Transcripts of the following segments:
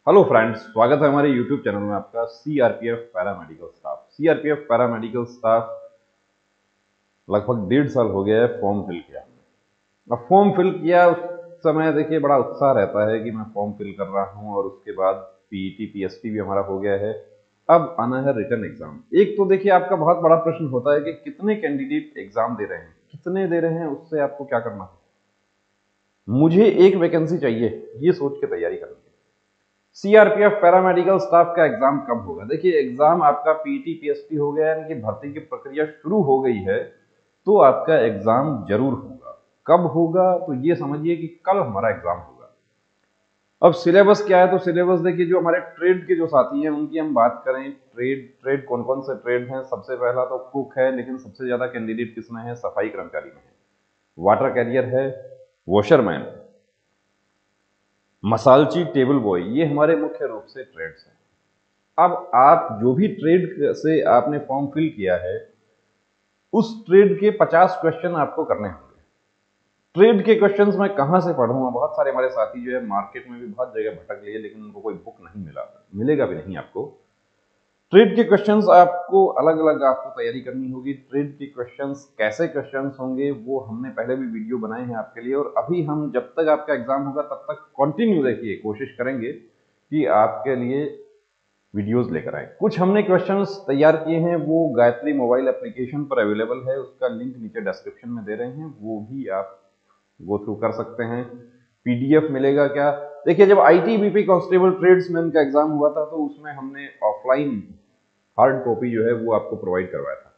Hello friends, स्वागत है हमारे यूट्यूब चैनल में आपका। CRPF paramedical staff. CRPF paramedical staff लगभग 1.5 साल हो गया है फॉर्म फिल किया। अब फॉर्म फिल किया उस समय देखिए बड़ा उत्साह रहता है कि मैं फॉर्म फिल कर रहा हूं और उसके बाद पीईटी पीएसटी भी हमारा हो गया है। अब आना है रिटर्न एग्जाम। एक तो देखिए आपका बहुत बड़ा प्रश्न होता है कि कितने कैंडिडेट एग्जाम दे रहे हैं, कितने दे रहे हैं, उससे आपको क्या करना है। मुझे एक वैकेंसी चाहिए, ये सोच के तैयारी करनी है। सीआरपीएफ पैरामेडिकल स्टाफ का एग्जाम कब होगा? देखिए एग्जाम आपका पीटी पीएसटी हो गया, यानी कि भर्ती की प्रक्रिया शुरू हो गई है, तो आपका एग्जाम जरूर होगा। कब होगा? तो ये समझिए कि कल हमारा एग्जाम होगा। अब सिलेबस क्या है? तो सिलेबस देखिए, जो हमारे ट्रेड के जो साथी हैं उनकी हम बात करें। ट्रेड ट्रेड कौन कौन से ट्रेड हैं? सबसे पहला तो कुक है, लेकिन सबसे ज्यादा कैंडिडेट किसमें है? सफाई कर्मचारी में है। वाटर कैरियर है, वॉशरमैन, मसालची, टेबल बॉय, ये हमारे मुख्य रूप से ट्रेड्स हैं। अब आप जो भी ट्रेड से आपने फॉर्म फिल किया है, उस ट्रेड के 50 क्वेश्चन आपको करने होंगे। ट्रेड के क्वेश्चंस मैं कहां से पढ़ूंगा? बहुत सारे हमारे साथी जो है मार्केट में भी बहुत जगह भटक लिए, लेकिन उनको कोई बुक नहीं मिला, मिलेगा भी नहीं आपको। ट्रेड के क्वेश्चंस आपको अलग अलग आपको तैयारी करनी होगी। ट्रेड के क्वेश्चंस कैसे क्वेश्चंस होंगे वो हमने पहले भी वीडियो बनाए हैं आपके लिए, और अभी हम जब तक आपका एग्जाम होगा तब तक कंटिन्यू देखिए, कोशिश करेंगे कि आपके लिए वीडियोस लेकर आए। कुछ हमने क्वेश्चंस तैयार किए हैं, वो गायत्री मोबाइल एप्लीकेशन पर अवेलेबल है, उसका लिंक नीचे डिस्क्रिप्शन में दे रहे हैं, वो भी आप गो थ्रू कर सकते हैं। पीडीएफ मिलेगा क्या? देखिए जब आईटीबीपी कांस्टेबल ट्रेड्समैन का एग्जाम हुआ था तो उसमें हमने ऑफलाइन हार्ड कॉपी जो है वो आपको प्रोवाइड करवाया था,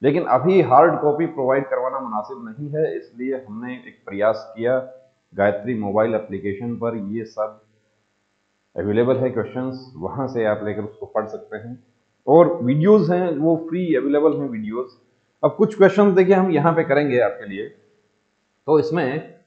लेकिन अभी हार्ड कॉपी प्रोवाइड करवाना मुनासिब नहीं है, इसलिए हमने एक प्रयास किया। गायत्री मोबाइल एप्लीकेशन पर ये सब अवेलेबल है क्वेश्चंस, वहां से आप लेकर उसको पढ़ सकते हैं, और वीडियोस हैं वो फ्री अवेलेबल हैं वीडियोस। अब कुछ क्वेश्चंस देखिए हम यहां पे करेंगे आपके लिए। तो इसमें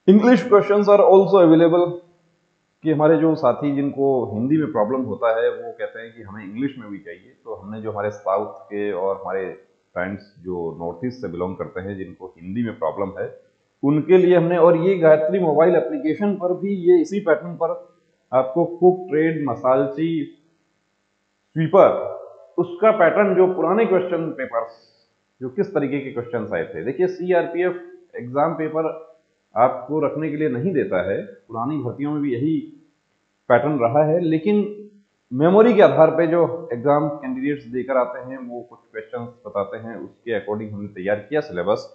English questions are also available, कि हमारे जो साथी जिनको हिंदी में प्रॉब्लम होता है वो कहते हैं कि हमें इंग्लिश में भी चाहिए, तो हमने जो हमारे साउथ के और हमारे फ्रेंड्स जो नॉर्थ ईस्ट से बिलोंग करते हैं जिनको हिंदी में प्रॉब्लम है, उनके लिए हमने, और ये गायत्री मोबाइल एप्लीकेशन पर भी ये इसी पैटर्न पर आपको कुक, ट्रेड, मसालची, स्वीपर, उसका पैटर्न, जो पुराने क्वेश्चन पेपर्स जो किस तरीके के क्वेश्चन आए थे। देखिए सीआरपीएफ एग्जाम पेपर आपको रखने के लिए नहीं देता है, पुरानी भर्तियों में भी यही पैटर्न रहा है, लेकिन मेमोरी के आधार पे जो एग्जाम कैंडिडेट्स देकर आते हैं वो कुछ क्वेश्चंस बताते हैं, उसके अकॉर्डिंग हमने तैयार किया सिलेबस।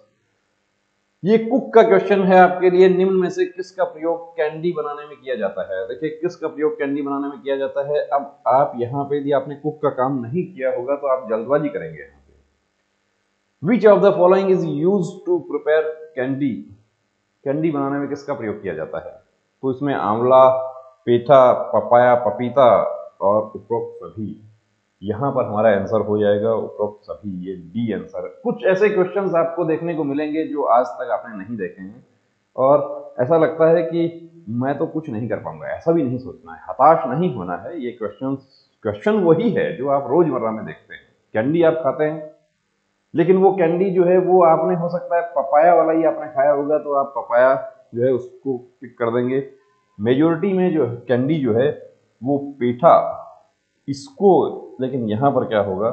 ये कुक का क्वेश्चन है आपके लिए, निम्न में से किसका प्रयोग कैंडी बनाने में किया जाता है? देखिए किसका प्रयोग कैंडी बनाने में किया जाता है। अब आप यहाँ पे यदि आपने कुक का काम नहीं किया होगा तो आप जल्दबाजी करेंगे यहाँ पे। Which of the following is use to prepare candy? Candy बनाने में किसका प्रयोग किया जाता है? तो इसमें आंवला, पेठा, पपाया, पपीता और उपरोक्त सभी। यहां पर हमारा आंसर हो जाएगा उपरोक्त सभी, ये डी आंसर। कुछ ऐसे क्वेश्चंस आपको देखने को मिलेंगे जो आज तक आपने नहीं देखे हैं, और ऐसा लगता है कि मैं तो कुछ नहीं कर पाऊंगा। ऐसा भी नहीं सोचना है, हताश नहीं होना है। ये क्वेश्चन वही है जो आप रोजमर्रा में देखते हैं। कैंडी आप खाते हैं, लेकिन वो कैंडी जो है वो आपने, हो सकता है पपाया वाला ही आपने खाया होगा, तो आप पपाया जो है उसको पिक कर देंगे। मेजोरिटी में जो कैंडी जो है वो पेठा, इसको, लेकिन यहां पर क्या होगा?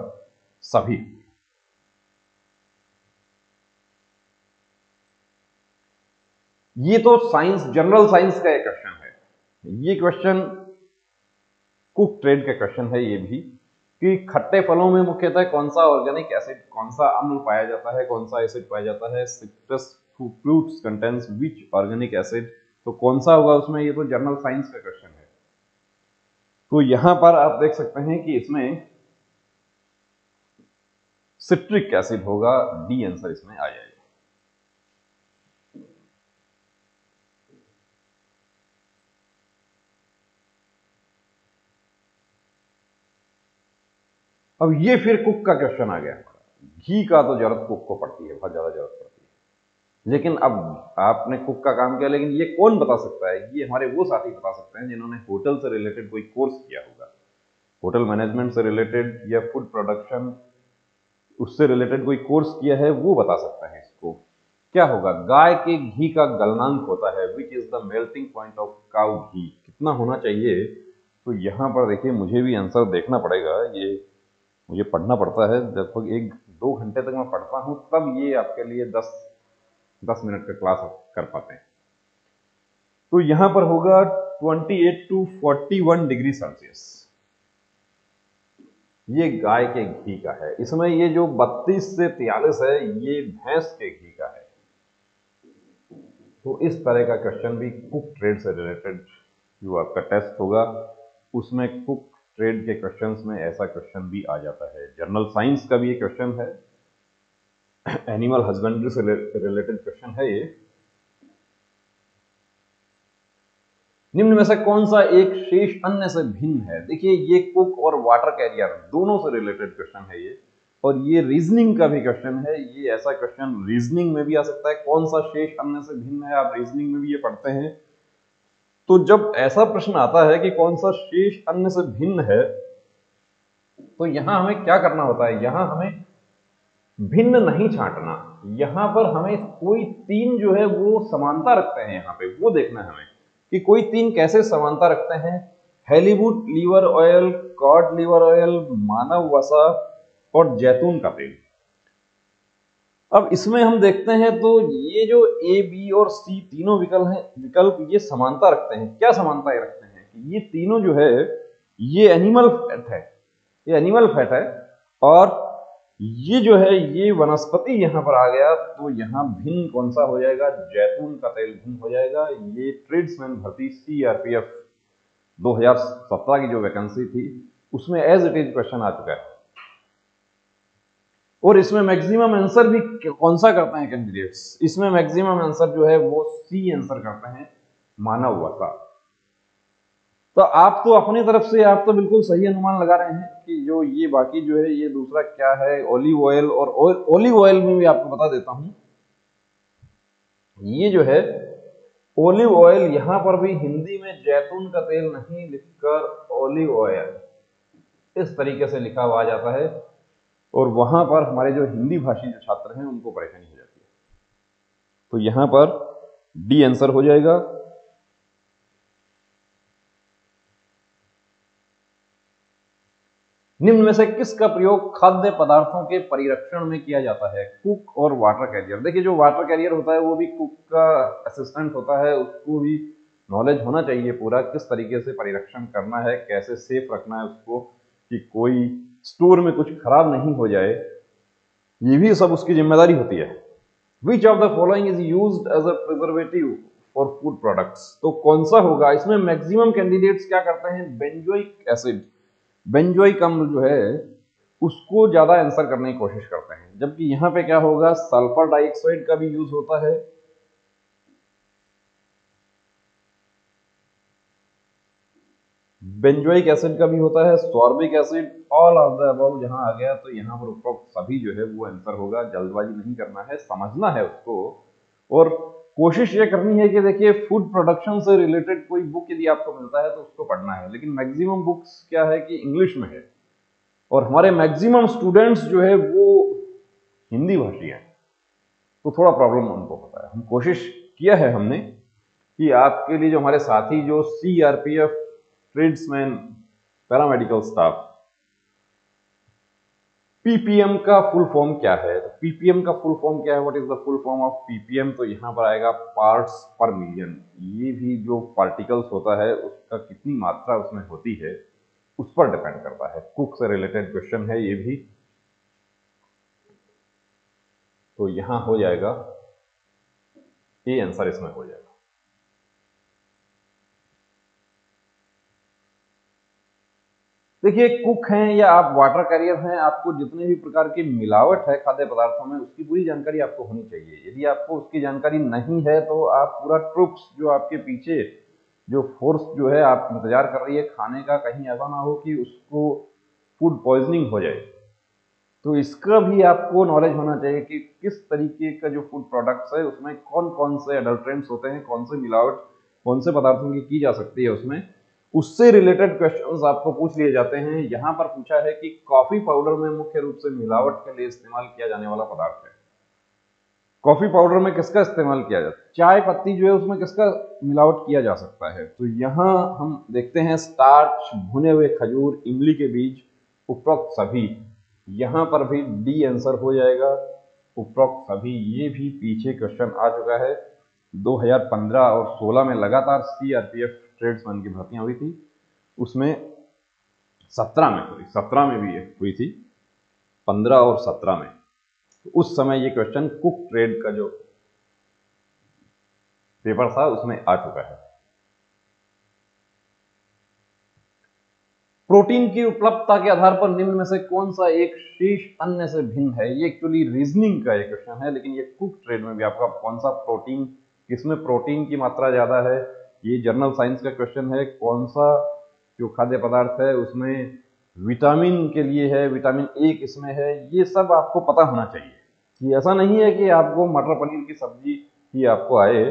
सभी। ये तो साइंस, जनरल साइंस का एक क्वेश्चन है। ये क्वेश्चन कुक ट्रेड का क्वेश्चन है ये भी, कि खट्टे फलों में मुख्यतः कौन सा ऑर्गेनिक एसिड, कौन सा अम्ल पाया जाता है, कौन सा एसिड पाया जाता है? सिट्रस फ्रूट्स कंटेन्स विच ऑर्गेनिक एसिड? तो कौन सा होगा उसमें? ये तो जनरल साइंस का क्वेश्चन है। तो यहां पर आप देख सकते हैं कि इसमें सिट्रिक एसिड होगा, डी आंसर इसमें आ जाएगा। अब ये फिर कुक का क्वेश्चन आ गया। घी का तो जरूरत कुक को पड़ती है, बहुत ज्यादा जरूरत पड़ती है, लेकिन अब आपने कुक का काम किया, लेकिन ये कौन बता सकता है? ये हमारे वो साथी बता सकते हैं जिन्होंने होटल से रिलेटेड कोई कोर्स किया होगा। होटल मैनेजमेंट से रिलेटेड या फूड प्रोडक्शन उससे रिलेटेड कोई कोर्स किया है वो बता सकता है इसको। क्या होगा, गाय के घी का गलनांक होता है which is the melting point of cow ghee, कितना होना चाहिए। तो यहाँ पर देखिए मुझे भी आंसर देखना पड़ेगा, ये मुझे पढ़ना पड़ता है, लगभग 1-2 घंटे तक मैं पढ़ता हूँ तब ये आपके लिए 10 मिनट का क्लास कर पाते हैं। तो यहां पर होगा 28 to 41 डिग्री सेल्सियस, ये गाय के घी का है। इसमें ये जो 32 से 43 है ये भैंस के घी का है। तो इस तरह का क्वेश्चन भी कुक ट्रेड से रिलेटेड जो आपका टेस्ट होगा उसमें कुक ट्रेड के क्वेश्चंस में ऐसा क्वेश्चन भी आ जाता है। जनरल साइंस का भी ये क्वेश्चन है, एनिमल हस्बेंड्री से रिलेटेड क्वेश्चन है ये। निम्न में से कौन सा एक शेष अन्य से भिन्न है। देखिए ये कुक और वाटर कैरियर दोनों से रिलेटेड क्वेश्चन है ये, और ये रीजनिंग का भी क्वेश्चन है। ये ऐसा क्वेश्चन रीजनिंग में भी आ सकता है, कौन सा शेष अन्य से भिन्न है, आप रीजनिंग में भी ये पढ़ते हैं। तो जब ऐसा प्रश्न आता है कि कौन सा शेष अन्य से भिन्न है, तो यहां हमें क्या करना होता है, यहां हमें भिन्न नहीं छांटना, यहां पर हमें कोई तीन जो है वो समानता रखते हैं, यहां पे वो देखना है हमें कि कोई तीन कैसे समानता रखते हैं। Halibut liver oil, cod liver oil, मानव वसा और जैतून का तेल। अब इसमें हम देखते हैं तो ये जो ए बी और सी तीनों विकल्प ये समानता रखते हैं। क्या समानता ये रखते हैं कि ये तीनों जो है ये एनिमल फैट है, ये एनिमल फैट है, और ये जो है ये वनस्पति यहां पर आ गया, तो यहां भिन्न कौन सा हो जाएगा, जैतून का तेल भिन्न हो जाएगा। ये ट्रेड्समैन भर्ती सीआरपीएफ 2017 की जो वैकेंसी थी उसमें एज इट इज क्वेश्चन आ चुका है, और इसमें मैक्सिमम आंसर भी कौन सा करते हैं कैंडिडेट्स, इसमें मैक्सिमम आंसर जो है वो सी आंसर करते हैं, मानव वसा। तो आप तो अपनी तरफ से आप तो बिल्कुल सही अनुमान लगा रहे हैं कि जो ये बाकी जो है ये दूसरा क्या है, ऑलिव ऑयल। और ऑलिव ऑयल में भी आपको बता देता हूं, ये जो है ऑलिव ऑयल, यहां पर भी हिंदी में जैतून का तेल नहीं लिखकर ऑलिव ऑयल इस तरीके से लिखा हुआ आ जाता है, और वहां पर हमारे जो हिंदी भाषी जो छात्र हैं उनको परेशानी हो जाती है। तो यहां पर डी आंसर हो जाएगा। निम्न में से किसका प्रयोग खाद्य पदार्थों के परिरक्षण में किया जाता है, कुक और वाटर कैरियर। देखिए जो वाटर कैरियर होता है वो भी कुक का असिस्टेंट होता है, उसको भी नॉलेज होना चाहिए पूरा किस तरीके से परिरक्षण करना है, कैसे सेफ रखना है उसको कि कोई स्टोर में कुछ खराब नहीं हो जाए, ये भी सब उसकी जिम्मेदारी होती है। Which of the following is used as a preservative for food products. तो कौन सा होगा, इसमें मैक्सिमम कैंडिडेट्स क्या करते हैं, बेंजोइक एसिड, बेंजोइक अम्ल जो है उसको ज्यादा आंसर करने की कोशिश करते हैं, जबकि यहां पे क्या होगा, सल्फर डाइऑक्साइड का भी यूज होता है, बेंजोइक एसिड का भी होता है, sorbic acid, all of the above जहां आ गया तो यहां पर उपरोक्त सभी जो है वो आंसर होगा। जल्दबाजी नहीं करना है, समझना है उसको, और कोशिश ये करनी है कि देखिए फूड प्रोडक्शन से रिलेटेड कोई बुक यदि आपको मिलता है तो उसको पढ़ना है, लेकिन मैक्सिमम बुक्स क्या है कि इंग्लिश में है, और हमारे मैक्सिमम स्टूडेंट्स जो है वो हिंदी भाषी हैं, तो थोड़ा प्रॉब्लम उनको होता है। हम कोशिश किया है हमने कि आपके लिए जो हमारे साथी जो CRPF tradesman paramedical staff, ppm का फुल फॉर्म क्या है, तो पीपीएम का फुल फॉर्म क्या है, what is the full form of ppm, तो यहां पर आएगा पार्ट्स पर मिलियन। ये भी जो पार्टिकल्स होता है उसका कितनी मात्रा उसमें होती है उस पर डिपेंड करता है। कुक से रिलेटेड क्वेश्चन है ये भी, तो यहां हो जाएगा ये आंसर, इसमें हो जाएगा। देखिए कुक हैं या आप वाटर कैरियर हैं, आपको जितने भी प्रकार की मिलावट है खाद्य पदार्थों में उसकी पूरी जानकारी आपको होनी चाहिए। यदि आपको उसकी जानकारी नहीं है तो आप पूरा ट्रुप्स जो आपके पीछे जो फोर्स जो है आप इंतजार कर रही है खाने का, कहीं ऐसा ना हो कि उसको फूड पॉइजनिंग हो जाए, तो इसका भी आपको नॉलेज होना चाहिए कि किस तरीके का जो फूड प्रोडक्ट्स है उसमें कौन कौन से एडल्ट्रेंट्स होते हैं, कौन से मिलावट कौन से पदार्थों की जा सकती है उसमें, उससे रिलेटेड क्वेश्चंस आपको पूछ लिए जाते हैं। यहां पर पूछा है कि कॉफी पाउडर में मुख्य रूप से मिलावट के लिए इस्तेमाल किया जाने वाला पदार्थ है। कॉफी पाउडर में किसका इस्तेमाल किया जाता है? चाय पत्ती जो है उसमें किसका मिलावट किया जा सकता है? तो यहां हम देखते हैं स्टार्च, भुने हुए खजूर, इमली के बीज, उपरोक्त सभी। यहां पर भी डी आंसर हो जाएगा, उपरोक्त सभी। ये भी पीछे क्वेश्चन आ चुका है। 2015 और 16 में लगातार सीआरपीएफ ट्रेड्समैन की भर्तियां हुई थी, उसमें 17 में भी हुई थी, 15 और 17 में। तो उस समय ये क्वेश्चन कुक ट्रेड का जो पेपर था उसमें आ चुका है। प्रोटीन की उपलब्धता के आधार पर निम्न में से कौन सा एक शेष अन्य से भिन्न है? ये एक्चुअली रीजनिंग का एक क्वेश्चन है, लेकिन ये कुक ट्रेड में भी आपका कौन सा प्रोटीन, किसमें प्रोटीन की मात्रा ज्यादा है, ये जनरल साइंस का क्वेश्चन है। कौन सा जो खाद्य पदार्थ है उसमें विटामिन के लिए है, विटामिन ए किसमें है, ये सब आपको पता होना चाहिए। कि ऐसा नहीं है कि आपको मटर पनीर की सब्जी ही आपको आए।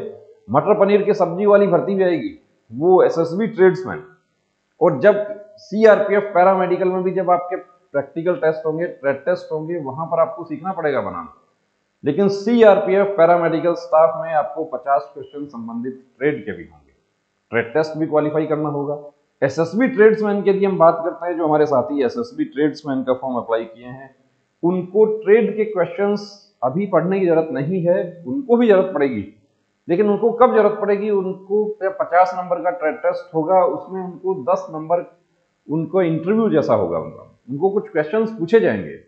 मटर पनीर की सब्जी वाली भर्ती भी आएगी, वो एसएसबी ट्रेड्समैन। और जब सीआरपीएफ पैरामेडिकल में भी जब आपके प्रैक्टिकल टेस्ट होंगे, ट्रेड टेस्ट होंगे, वहां पर आपको सीखना पड़ेगा बनाना। लेकिन सीआरपीएफ पैरामेडिकल स्टाफ में आपको 50 क्वेश्चन संबंधित ट्रेड के भी होंगे, ट्रेड टेस्ट भी क्वालिफाई करना होगा। एसएसबी ट्रेड्समैन की यदि हम बात करते हैं, जो हमारे साथी एसएसबी ट्रेड्समैन का फॉर्म अप्लाई किए हैं, उनको ट्रेड के क्वेश्चंस अभी पढ़ने की जरूरत नहीं है, उनको भी जरूरत पड़ेगी। लेकिन उनको कब जरूरत पड़ेगी? उनको 50 नंबर का ट्रेड टेस्ट होगा, उसमें उनको 10 नंबर उनको इंटरव्यू जैसा होगा, उनको कुछ क्वेश्चंस पूछे जाएंगे।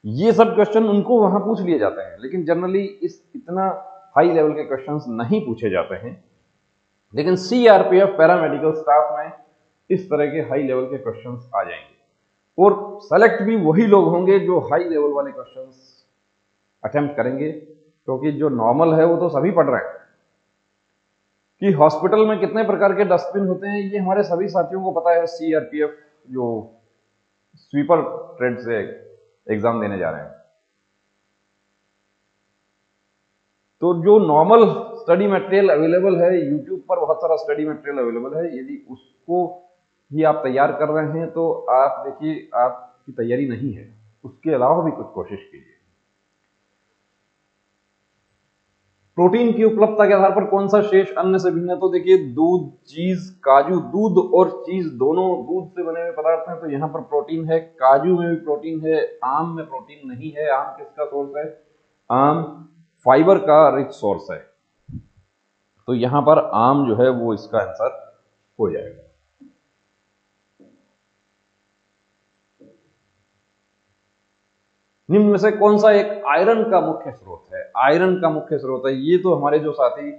ये सब क्वेश्चन उनको वहां पूछ लिए जाते हैं, लेकिन जनरली इस इतना हाई लेवल के क्वेश्चंस नहीं पूछे जाते हैं। लेकिन सीआरपीएफ पैरामेडिकल स्टाफ में इस तरह के हाई लेवल के क्वेश्चंस आ जाएंगे, और सेलेक्ट भी वही लोग होंगे जो हाई लेवल वाले क्वेश्चंस अटेम्प्ट करेंगे, क्योंकि जो नॉर्मल है वो तो सभी पढ़ रहे हैं। कि हॉस्पिटल में कितने प्रकार के डस्टबिन होते हैं, ये हमारे सभी साथियों को पता है। सीआरपीएफ जो स्वीपर ट्रेड से एग्जाम देने जा रहे हैं, तो जो नॉर्मल स्टडी मटेरियल अवेलेबल है यूट्यूब पर, बहुत सारा स्टडी मटेरियल अवेलेबल है, यदि उसको भी आप तैयार कर रहे हैं तो आप देखिए आपकी तैयारी नहीं है, उसके अलावा भी कुछ कोशिश कीजिए। प्रोटीन की उपलब्धता के आधार पर कौन सा शेष अन्य से भिन्न है? तो देखिए दूध, चीज, काजू, दूध और चीज दोनों दूध से बने हुए पदार्थ हैं, तो यहाँ पर प्रोटीन है। काजू में भी प्रोटीन है, आम में प्रोटीन नहीं है। आम किसका सोर्स है? आम फाइबर का रिच सोर्स है, तो यहां पर आम जो है वो इसका आंसर हो जाएगा। निम्न में से कौन सा एक आयरन का मुख्य स्रोत है? आयरन का मुख्य स्रोत है, ये तो हमारे जो साथी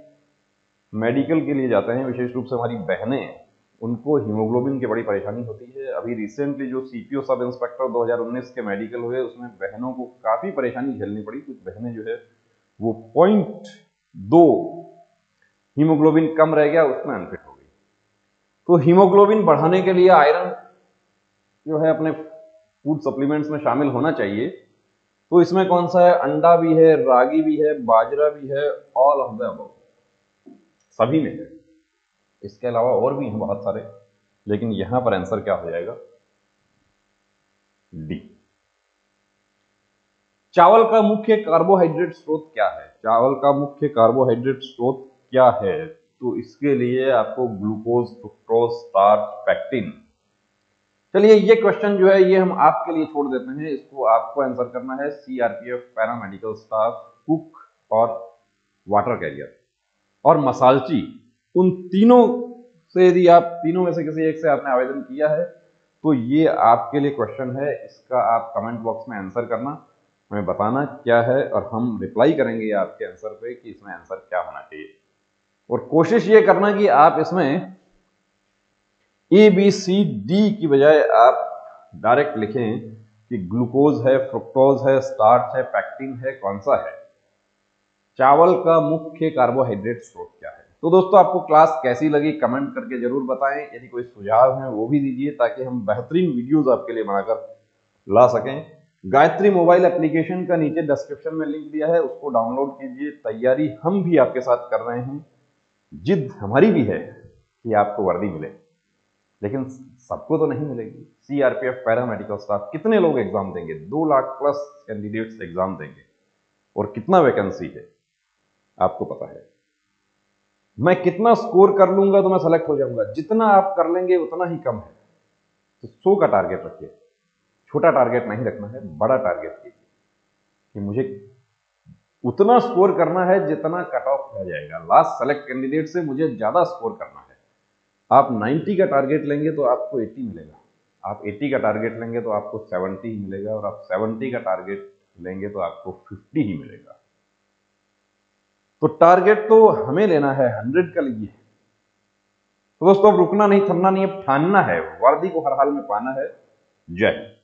मेडिकल के लिए जाते हैं, विशेष रूप से हमारी बहनें, उनको हीमोग्लोबिन की बड़ी परेशानी होती है। अभी रिसेंटली जो सीपीओ सब इंस्पेक्टर 2019 के मेडिकल हुए, उसमें बहनों को काफी परेशानी झेलनी पड़ी। कुछ बहनें जो है वो 0.2 हीमोग्लोबिन कम रह गया, उसमें अनफिट हो गई। तो हीमोग्लोबिन बढ़ाने के लिए आयरन जो है अपने फूड सप्लीमेंट्स में शामिल होना चाहिए। तो इसमें कौन सा है? अंडा भी है, रागी भी है, बाजरा भी है, ऑल ऑफ द अबव, सभी में है। इसके अलावा और भी हैं बहुत सारे, लेकिन यहां पर आंसर क्या हो जाएगा? डी। चावल का मुख्य कार्बोहाइड्रेट स्रोत क्या है? चावल का मुख्य कार्बोहाइड्रेट स्रोत क्या है? तो इसके लिए आपको ग्लूकोज, फ्रुक्टोज, स्टार्च, पैक्टिन। चलिए ये क्वेश्चन जो है ये हम आपके लिए छोड़ देते हैं, इसको आपको आंसर करना है। सीआरपीएफ पैरामेडिकल स्टाफ, कुक और वाटर कैरियर और मसालची, उन तीनों से यदि आप तीनों में से किसी एक से आपने आवेदन किया है तो ये आपके लिए क्वेश्चन है। इसका आप कमेंट बॉक्स में आंसर करना, हमें बताना क्या है, और हम रिप्लाई करेंगे आपके आंसर पे कि इसमें आंसर क्या होना चाहिए। और कोशिश ये करना कि आप इसमें ए बी सी डी की बजाय आप डायरेक्ट लिखें कि ग्लूकोज है, फ्रुक्टोज है, स्टार्च है, पैक्टिन है, कौन सा है। चावल का मुख्य कार्बोहाइड्रेट स्रोत क्या है? तो दोस्तों आपको क्लास कैसी लगी कमेंट करके जरूर बताएं। यदि कोई सुझाव है वो भी दीजिए, ताकि हम बेहतरीन वीडियोस आपके लिए बनाकर ला सकें। गायत्री मोबाइल एप्लीकेशन का नीचे डिस्क्रिप्शन में लिंक दिया है, उसको डाउनलोड कीजिए। तैयारी हम भी आपके साथ कर रहे हैं, जिद हमारी भी है कि आपको वर्दी मिले। लेकिन सबको तो नहीं मिलेगी। सीआरपीएफ पैरामेडिकल स्टाफ कितने लोग एग्जाम देंगे? 2 लाख प्लस कैंडिडेट्स एग्जाम देंगे, और कितना वैकेंसी है आपको पता है। मैं कितना स्कोर कर लूंगा तो मैं सेलेक्ट हो जाऊंगा? जितना आप कर लेंगे उतना ही कम है। तो 100 का टारगेट रखिए, छोटा टारगेट नहीं रखना है, बड़ा टारगेट कीजिए कि मुझे उतना स्कोर करना है जितना कट ऑफ रह जाएगा। लास्ट सेलेक्ट कैंडिडेट से मुझे ज्यादा स्कोर करना है। आप 90 का टारगेट लेंगे तो आपको 80 मिलेगा, आप 80 का टारगेट लेंगे तो आपको 70 ही मिलेगा, और आप 70 का टारगेट लेंगे तो आपको 50 ही मिलेगा। तो टारगेट तो हमें लेना है, 100 का लीजिए। तो दोस्तों अब रुकना नहीं, थमना नहीं, अब ठानना है, वर्दी को हर हाल में पाना है। जय हिंद।